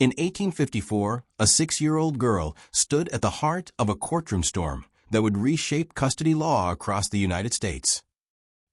In 1854, a 6-year-old girl stood at the heart of a courtroom storm that would reshape custody law across the United States.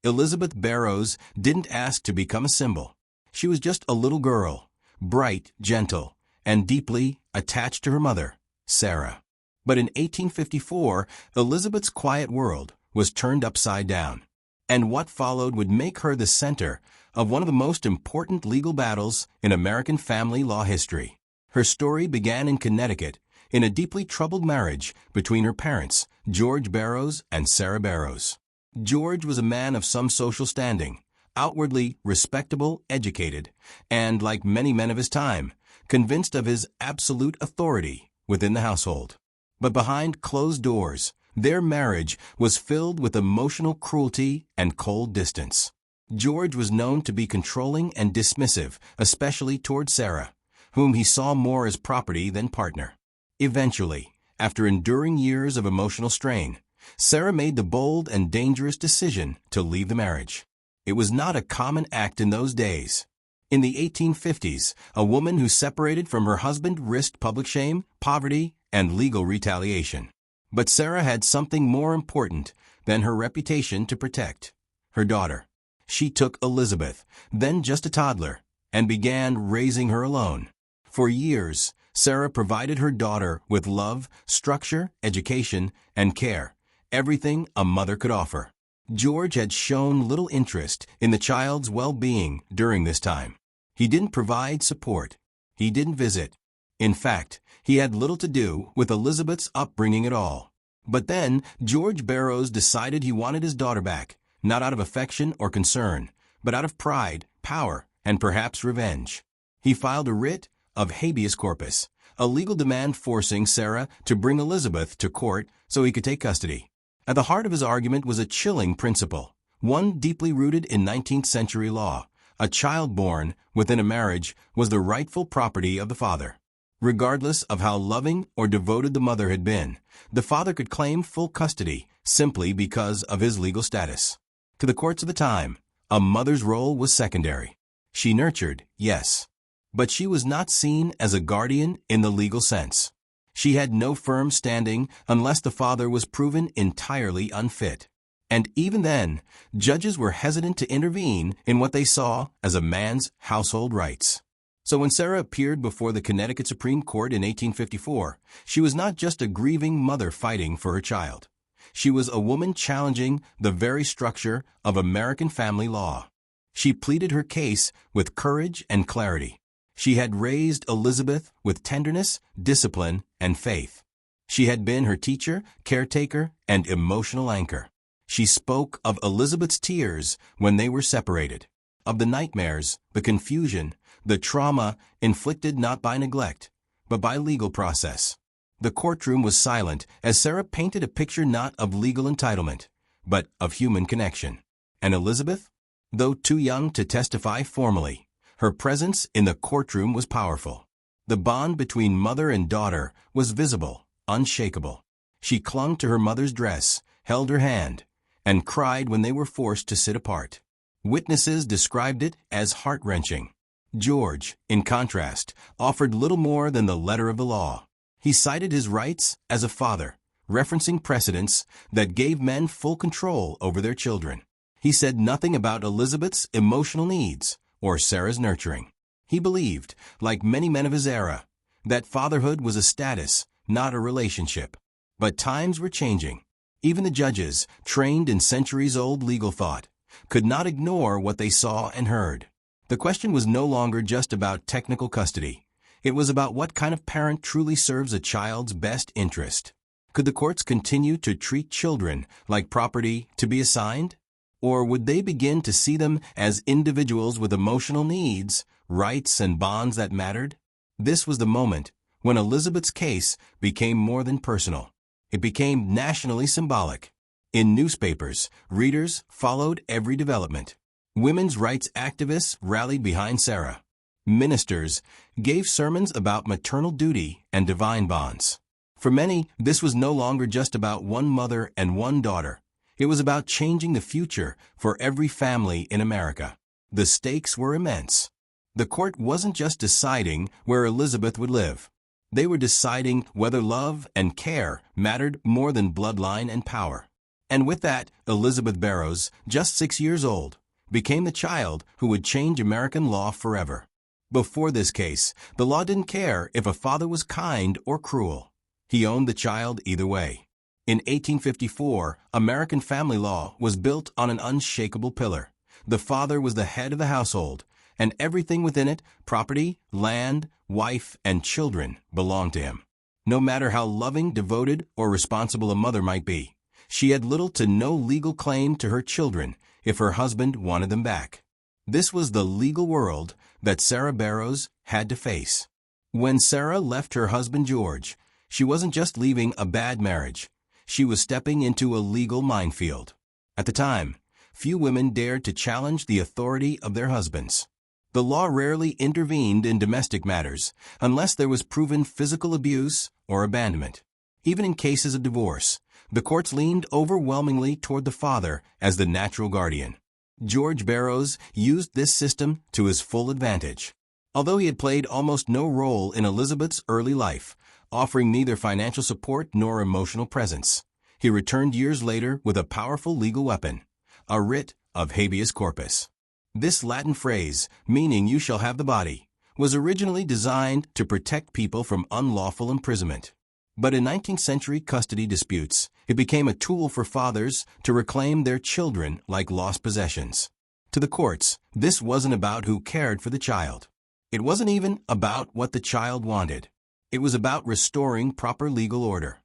Elizabeth Barrows didn't ask to become a symbol. She was just a little girl, bright, gentle, and deeply attached to her mother, Sarah. But in 1854, Elizabeth's quiet world was turned upside down, and what followed would make her the center of one of the most important legal battles in American family law history. Her story began in Connecticut, in a deeply troubled marriage between her parents, George Barrows and Sarah Barrows. George was a man of some social standing, outwardly respectable, educated, and, like many men of his time, convinced of his absolute authority within the household. But behind closed doors, their marriage was filled with emotional cruelty and cold distance. George was known to be controlling and dismissive, especially toward Sarah, whom he saw more as property than partner. Eventually, after enduring years of emotional strain, Sarah made the bold and dangerous decision to leave the marriage. It was not a common act in those days. In the 1850s, a woman who separated from her husband risked public shame, poverty, and legal retaliation. But Sarah had something more important than her reputation to protect: her daughter. She took Elizabeth, then just a toddler, and began raising her alone. For years, Sarah provided her daughter with love, structure, education, and care, everything a mother could offer. George had shown little interest in the child's well-being during this time. He didn't provide support. He didn't visit. In fact, he had little to do with Elizabeth's upbringing at all. But then, George Barrows decided he wanted his daughter back, not out of affection or concern, but out of pride, power, and perhaps revenge. He filed a writ of habeas corpus, a legal demand forcing Sarah to bring Elizabeth to court so he could take custody. At the heart of his argument was a chilling principle, one deeply rooted in 19th century law. A child born within a marriage was the rightful property of the father. Regardless of how loving or devoted the mother had been, the father could claim full custody simply because of his legal status. To the courts of the time, a mother's role was secondary. She nurtured, yes, but she was not seen as a guardian in the legal sense. She had no firm standing unless the father was proven entirely unfit. And even then, judges were hesitant to intervene in what they saw as a man's household rights. So when Sarah appeared before the Connecticut Supreme Court in 1854, she was not just a grieving mother fighting for her child. She was a woman challenging the very structure of American family law. She pleaded her case with courage and clarity. She had raised Elizabeth with tenderness, discipline, and faith. She had been her teacher, caretaker, and emotional anchor. She spoke of Elizabeth's tears when they were separated, of the nightmares, the confusion, the trauma inflicted not by neglect, but by legal process. The courtroom was silent as Sarah painted a picture not of legal entitlement, but of human connection. And Elizabeth? Though too young to testify formally, her presence in the courtroom was powerful. The bond between mother and daughter was visible, unshakable. She clung to her mother's dress, held her hand, and cried when they were forced to sit apart. Witnesses described it as heart-wrenching. George, in contrast, offered little more than the letter of the law. He cited his rights as a father, referencing precedents that gave men full control over their children. He said nothing about Elizabeth's emotional needs or Sarah's nurturing. He believed, like many men of his era, that fatherhood was a status, not a relationship. But times were changing. Even the judges, trained in centuries-old legal thought, could not ignore what they saw and heard. The question was no longer just about technical custody. It was about what kind of parent truly serves a child's best interest. Could the courts continue to treat children like property to be assigned? Or would they begin to see them as individuals with emotional needs, rights, and bonds that mattered? This was the moment when Elizabeth's case became more than personal. It became nationally symbolic. In newspapers, readers followed every development. Women's rights activists rallied behind Sarah. Ministers gave sermons about maternal duty and divine bonds. For many, this was no longer just about one mother and one daughter. It was about changing the future for every family in America. The stakes were immense. The court wasn't just deciding where Elizabeth would live. They were deciding whether love and care mattered more than bloodline and power. And with that, Elizabeth Barrows, just 6 years old, became the child who would change American law forever. Before this case, the law didn't care if a father was kind or cruel. He owned the child either way. In 1854, American family law was built on an unshakable pillar. The father was the head of the household, and everything within it, property, land, wife, and children, belonged to him. No matter how loving, devoted, or responsible a mother might be, she had little to no legal claim to her children if her husband wanted them back. This was the legal world that Sarah Barrows had to face. When Sarah left her husband George, she wasn't just leaving a bad marriage. She was stepping into a legal minefield. At the time, few women dared to challenge the authority of their husbands. The law rarely intervened in domestic matters unless there was proven physical abuse or abandonment. Even in cases of divorce, the courts leaned overwhelmingly toward the father as the natural guardian. George Barrows used this system to his full advantage. Although he had played almost no role in Elizabeth's early life, offering neither financial support nor emotional presence, he returned years later with a powerful legal weapon, a writ of habeas corpus. This Latin phrase, meaning "you shall have the body," was originally designed to protect people from unlawful imprisonment. But in 19th century custody disputes, it became a tool for fathers to reclaim their children like lost possessions. To the courts, this wasn't about who cared for the child. It wasn't even about what the child wanted. It was about restoring proper legal order.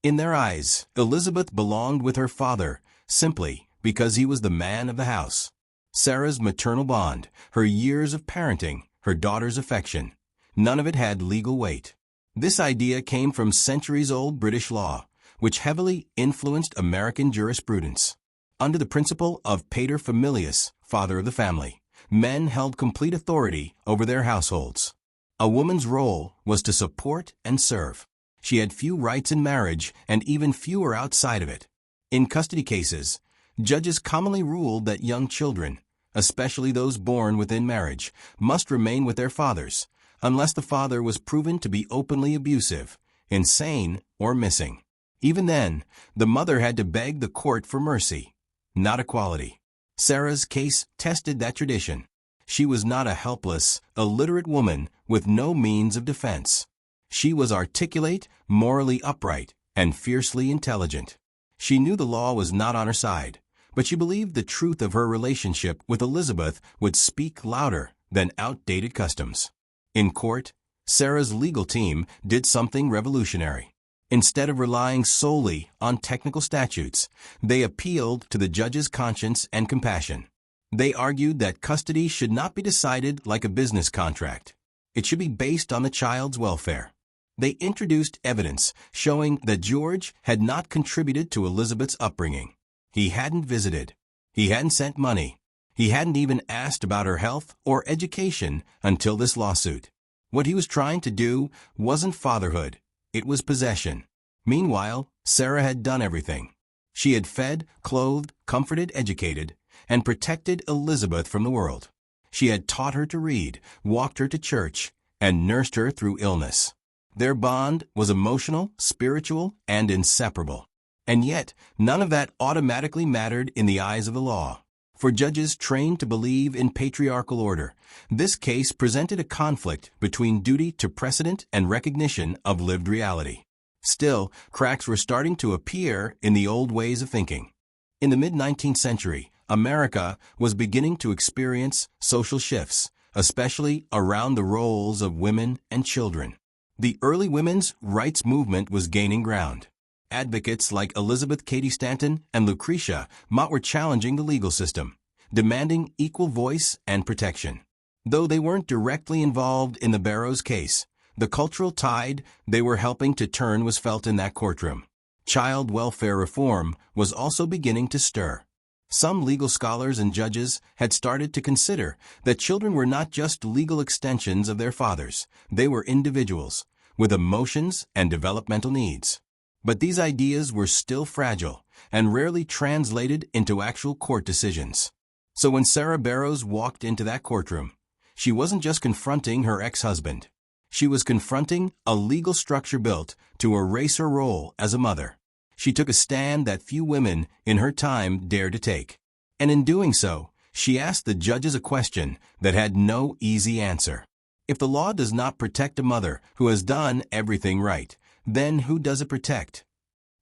In their eyes, Elizabeth belonged with her father simply because he was the man of the house. Sarah's maternal bond, her years of parenting, her daughter's affection, none of it had legal weight. This idea came from centuries-old British law, which heavily influenced American jurisprudence. Under the principle of pater familias, father of the family, men held complete authority over their households. A woman's role was to support and serve. She had few rights in marriage and even fewer outside of it. In custody cases, judges commonly ruled that young children, especially those born within marriage, must remain with their fathers, unless the father was proven to be openly abusive, insane, or missing. Even then, the mother had to beg the court for mercy, not equality. Sarah's case tested that tradition. She was not a helpless, illiterate woman with no means of defense. She was articulate, morally upright, and fiercely intelligent. She knew the law was not on her side, but she believed the truth of her relationship with Elizabeth would speak louder than outdated customs. In court, Sarah's legal team did something revolutionary. Instead of relying solely on technical statutes, they appealed to the judge's conscience and compassion. They argued that custody should not be decided like a business contract. It should be based on the child's welfare. They introduced evidence showing that George had not contributed to Elizabeth's upbringing. He hadn't visited. He hadn't sent money. He hadn't even asked about her health or education until this lawsuit. What he was trying to do wasn't fatherhood. It was possession. Meanwhile, Sarah had done everything. She had fed, clothed, comforted, educated, and protected Elizabeth from the world. She had taught her to read, walked her to church, and nursed her through illness. Their bond was emotional, spiritual, and inseparable. And yet, none of that automatically mattered in the eyes of the law. For judges trained to believe in patriarchal order, this case presented a conflict between duty to precedent and recognition of lived reality. Still, cracks were starting to appear in the old ways of thinking. In the mid-19th century, America was beginning to experience social shifts, especially around the roles of women and children. The early women's rights movement was gaining ground. Advocates like Elizabeth Cady Stanton and Lucretia Mott were challenging the legal system, demanding equal voice and protection. Though they weren't directly involved in the Barrows case, the cultural tide they were helping to turn was felt in that courtroom. Child welfare reform was also beginning to stir. Some legal scholars and judges had started to consider that children were not just legal extensions of their fathers, they were individuals with emotions and developmental needs. But these ideas were still fragile and rarely translated into actual court decisions. So when Sarah Barrows walked into that courtroom, She wasn't just confronting her ex-husband. She was confronting a legal structure built to erase her role as a mother. She took a stand that few women in her time dared to take. And in doing so, she asked the judges a question that had no easy answer. If the law does not protect a mother who has done everything right, then who does it protect?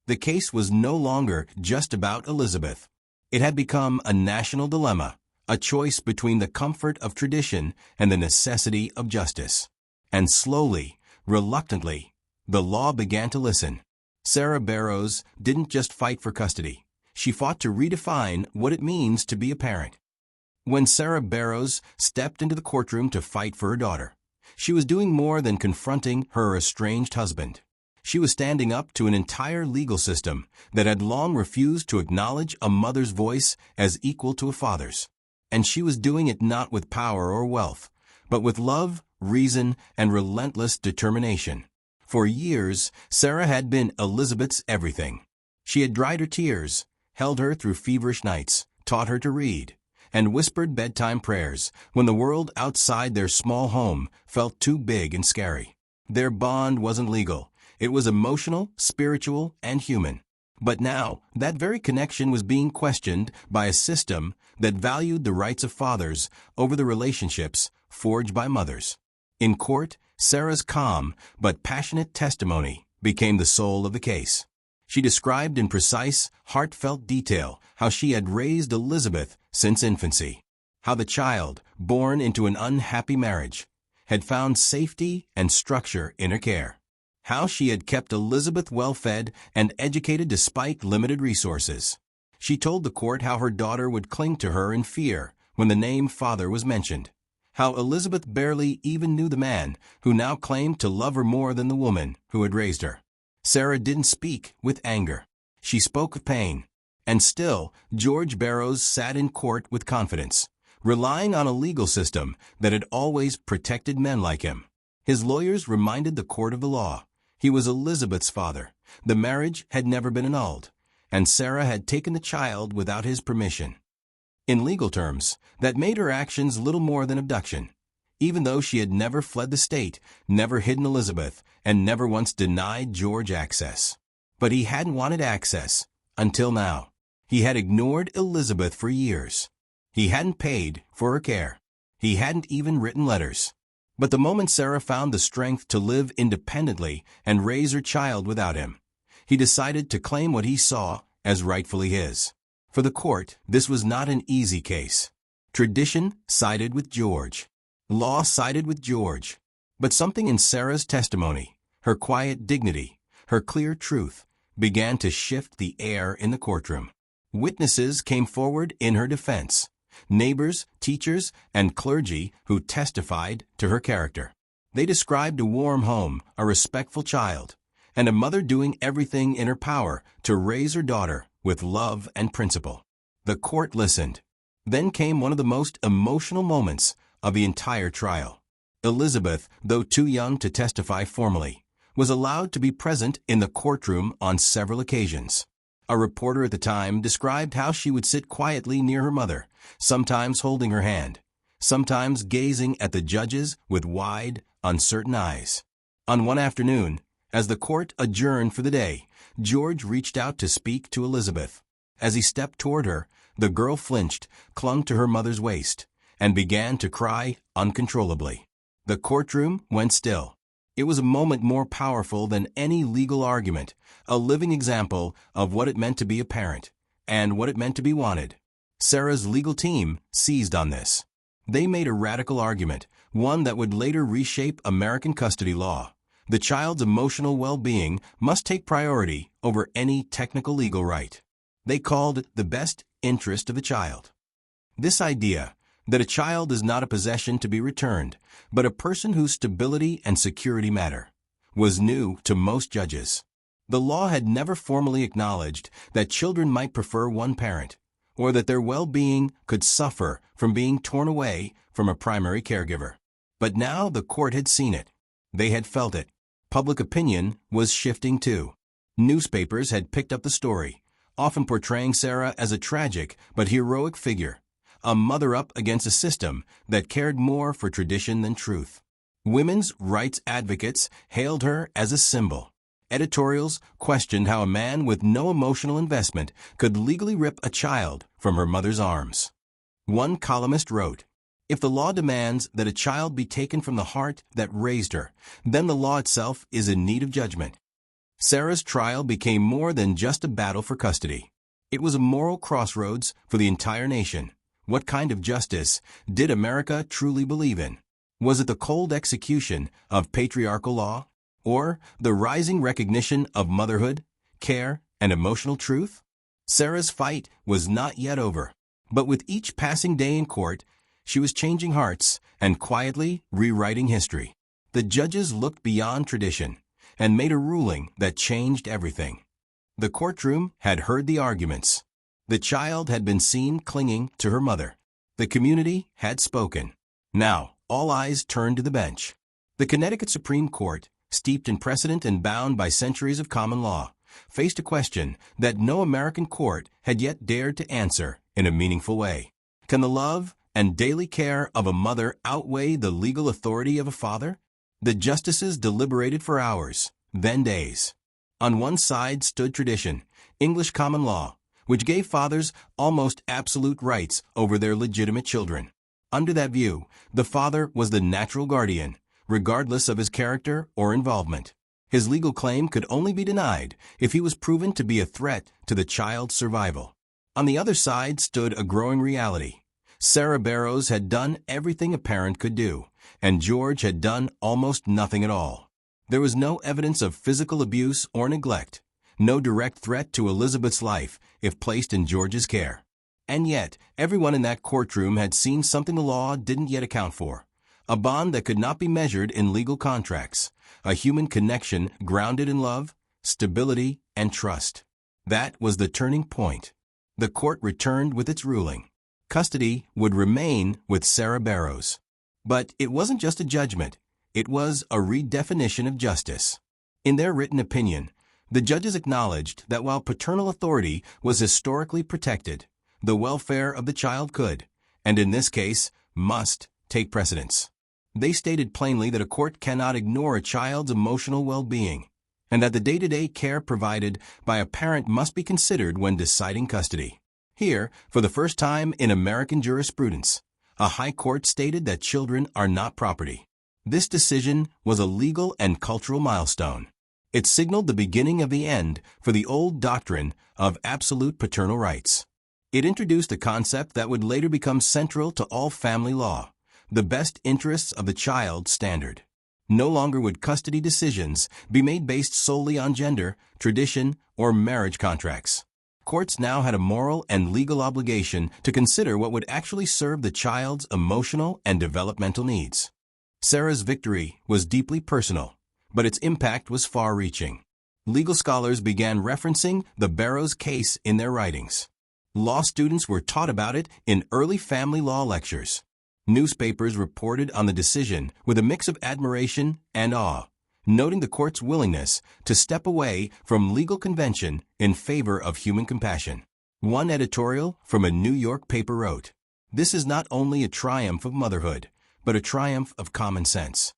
The case was no longer just about Elizabeth. It had become a national dilemma, a choice between the comfort of tradition and the necessity of justice. And slowly, reluctantly, the law began to listen. Sarah Barrows didn't just fight for custody. She fought to redefine what it means to be a parent. When Sarah Barrows stepped into the courtroom to fight for her daughter, she was doing more than confronting her estranged husband. She was standing up to an entire legal system that had long refused to acknowledge a mother's voice as equal to a father's. And she was doing it not with power or wealth, but with love, reason, and relentless determination. For years, Sarah had been Elizabeth's everything. She had dried her tears, held her through feverish nights, taught her to read, and whispered bedtime prayers when the world outside their small home felt too big and scary. Their bond wasn't legal. It was emotional, spiritual, and human. But now, that very connection was being questioned by a system that valued the rights of fathers over the relationships forged by mothers. In court, Sarah's calm but passionate testimony became the soul of the case. She described in precise, heartfelt detail how she had raised Elizabeth since infancy, how the child, born into an unhappy marriage, had found safety and structure in her care, how she had kept Elizabeth well-fed and educated despite limited resources. She told the court how her daughter would cling to her in fear when the name father was mentioned, how Elizabeth barely even knew the man who now claimed to love her more than the woman who had raised her. Sarah didn't speak with anger. She spoke with pain. And still, George Barrows sat in court with confidence, relying on a legal system that had always protected men like him. His lawyers reminded the court of the law. He was Elizabeth's father. The marriage had never been annulled, and Sarah had taken the child without his permission. In legal terms, that made her actions little more than abduction. Even though she had never fled the state, never hidden Elizabeth, and never once denied George access. But he hadn't wanted access until now. He had ignored Elizabeth for years. He hadn't paid for her care. He hadn't even written letters. But the moment Sarah found the strength to live independently and raise her child without him, he decided to claim what he saw as rightfully his. For the court, this was not an easy case. Tradition sided with George. Law sided with George. But something in Sarah's testimony, her quiet dignity, her clear truth, began to shift the air in the courtroom. Witnesses came forward in her defense. Neighbors, teachers, and clergy who testified to her character. They described a warm home, a respectful child, and a mother doing everything in her power to raise her daughter with love and principle. The court listened. Then came one of the most emotional moments of the entire trial. Elizabeth, though too young to testify formally, was allowed to be present in the courtroom on several occasions. A reporter at the time described how she would sit quietly near her mother, sometimes holding her hand, sometimes gazing at the judges with wide, uncertain eyes. On one afternoon, as the court adjourned for the day, George reached out to speak to Elizabeth. As he stepped toward her, the girl flinched, clung to her mother's waist, and began to cry uncontrollably. The courtroom went still. It was a moment more powerful than any legal argument, a living example of what it meant to be a parent, and what it meant to be wanted. Sarah's legal team seized on this. They made a radical argument, one that would later reshape American custody law. The child's emotional well-being must take priority over any technical legal right. They called it the best interest of the child. This idea, that a child is not a possession to be returned, but a person whose stability and security matter, was new to most judges. The law had never formally acknowledged that children might prefer one parent, or that their well-being could suffer from being torn away from a primary caregiver. But now the court had seen it. They had felt it. Public opinion was shifting too. Newspapers had picked up the story, often portraying Sarah as a tragic but heroic figure, a mother up against a system that cared more for tradition than truth. Women's rights advocates hailed her as a symbol. Editorials questioned how a man with no emotional investment could legally rip a child from her mother's arms. One columnist wrote, "If the law demands that a child be taken from the heart that raised her, then the law itself is in need of judgment." Sarah's trial became more than just a battle for custody. It was a moral crossroads for the entire nation. What kind of justice did America truly believe in? Was it the cold execution of patriarchal law, or the rising recognition of motherhood, care, and emotional truth? Sarah's fight was not yet over, but with each passing day in court, she was changing hearts and quietly rewriting history. The judges looked beyond tradition and made a ruling that changed everything. The courtroom had heard the arguments. The child had been seen clinging to her mother. The community had spoken. Now, all eyes turned to the bench. The Connecticut Supreme Court, steeped in precedent and bound by centuries of common law, faced a question that no American court had yet dared to answer in a meaningful way. Can the love and daily care of a mother outweigh the legal authority of a father? The justices deliberated for hours, then days. On one side stood tradition, English common law, which gave fathers almost absolute rights over their legitimate children. Under that view, the father was the natural guardian, regardless of his character or involvement. His legal claim could only be denied if he was proven to be a threat to the child's survival. On the other side stood a growing reality. Sarah Barrows had done everything a parent could do, and George had done almost nothing at all. There was no evidence of physical abuse or neglect, no direct threat to Elizabeth's life if placed in George's care. And yet, everyone in that courtroom had seen something the law didn't yet account for. A bond that could not be measured in legal contracts. A human connection grounded in love, stability, and trust. That was the turning point. The court returned with its ruling. Custody would remain with Sarah Barrows. But it wasn't just a judgment. It was a redefinition of justice. In their written opinion, the judges acknowledged that while paternal authority was historically protected, the welfare of the child could, and in this case, must, take precedence. They stated plainly that a court cannot ignore a child's emotional well-being, and that the day-to-day care provided by a parent must be considered when deciding custody. Here, for the first time in American jurisprudence, a high court stated that children are not property. This decision was a legal and cultural milestone. It signaled the beginning of the end for the old doctrine of absolute paternal rights. It introduced a concept that would later become central to all family law, the best interests of the child standard. No longer would custody decisions be made based solely on gender, tradition, or marriage contracts. Courts now had a moral and legal obligation to consider what would actually serve the child's emotional and developmental needs. Sarah's victory was deeply personal, but its impact was far-reaching. Legal scholars began referencing the Barrows case in their writings. Law students were taught about it in early family law lectures. Newspapers reported on the decision with a mix of admiration and awe, noting the court's willingness to step away from legal convention in favor of human compassion. One editorial from a New York paper wrote, "This is not only a triumph of motherhood, but a triumph of common sense."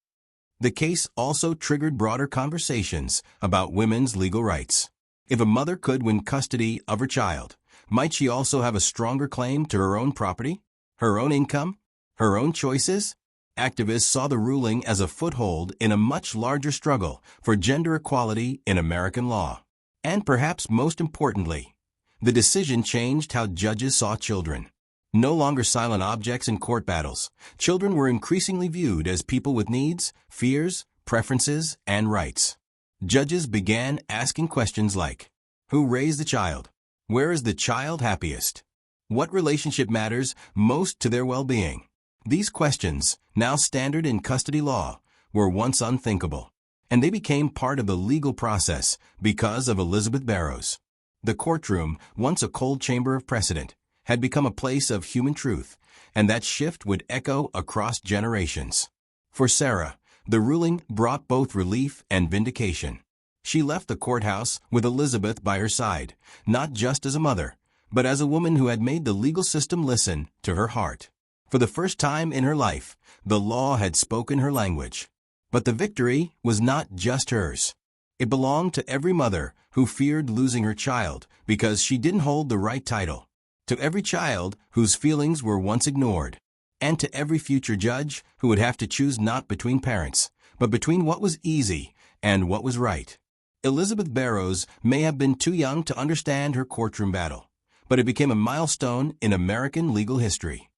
The case also triggered broader conversations about women's legal rights. If a mother could win custody of her child, might she also have a stronger claim to her own property, her own income, her own choices? Activists saw the ruling as a foothold in a much larger struggle for gender equality in American law. And perhaps most importantly, the decision changed how judges saw children. No longer silent objects in court battles, children were increasingly viewed as people with needs, fears, preferences, and rights. Judges began asking questions like, who raised the child? Where is the child happiest? What relationship matters most to their well-being? These questions, now standard in custody law, were once unthinkable, and they became part of the legal process because of Elizabeth Barrows. The courtroom, once a cold chamber of precedent, had become a place of human truth, and that shift would echo across generations. For Sarah, the ruling brought both relief and vindication. She left the courthouse with Elizabeth by her side, not just as a mother, but as a woman who had made the legal system listen to her heart. For the first time in her life, the law had spoken her language. But the victory was not just hers. It belonged to every mother who feared losing her child because she didn't hold the right title, to every child whose feelings were once ignored, and to every future judge who would have to choose not between parents, but between what was easy and what was right. Elizabeth Barrows may have been too young to understand her courtroom battle, but it became a milestone in American legal history.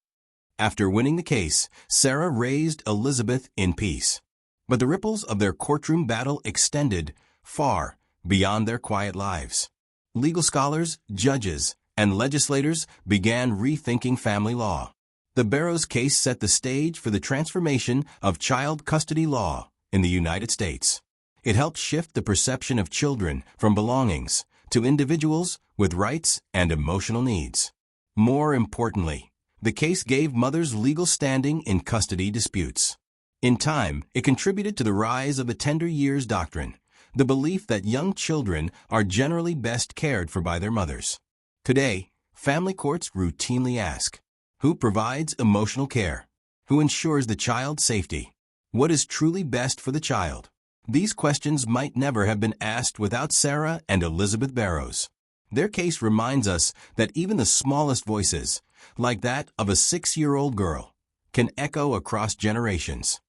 After winning the case, Sarah raised Elizabeth in peace. But the ripples of their courtroom battle extended far beyond their quiet lives. Legal scholars, judges, and legislators began rethinking family law. The Barrows case set the stage for the transformation of child custody law in the United States. It helped shift the perception of children from belongings to individuals with rights and emotional needs. More importantly, the case gave mothers legal standing in custody disputes. In time, it contributed to the rise of the tender years doctrine, the belief that young children are generally best cared for by their mothers. Today, family courts routinely ask, who provides emotional care? Who ensures the child's safety? What is truly best for the child? These questions might never have been asked without Sarah and Elizabeth Barrows. Their case reminds us that even the smallest voices, like that of a 6-year-old girl, can echo across generations.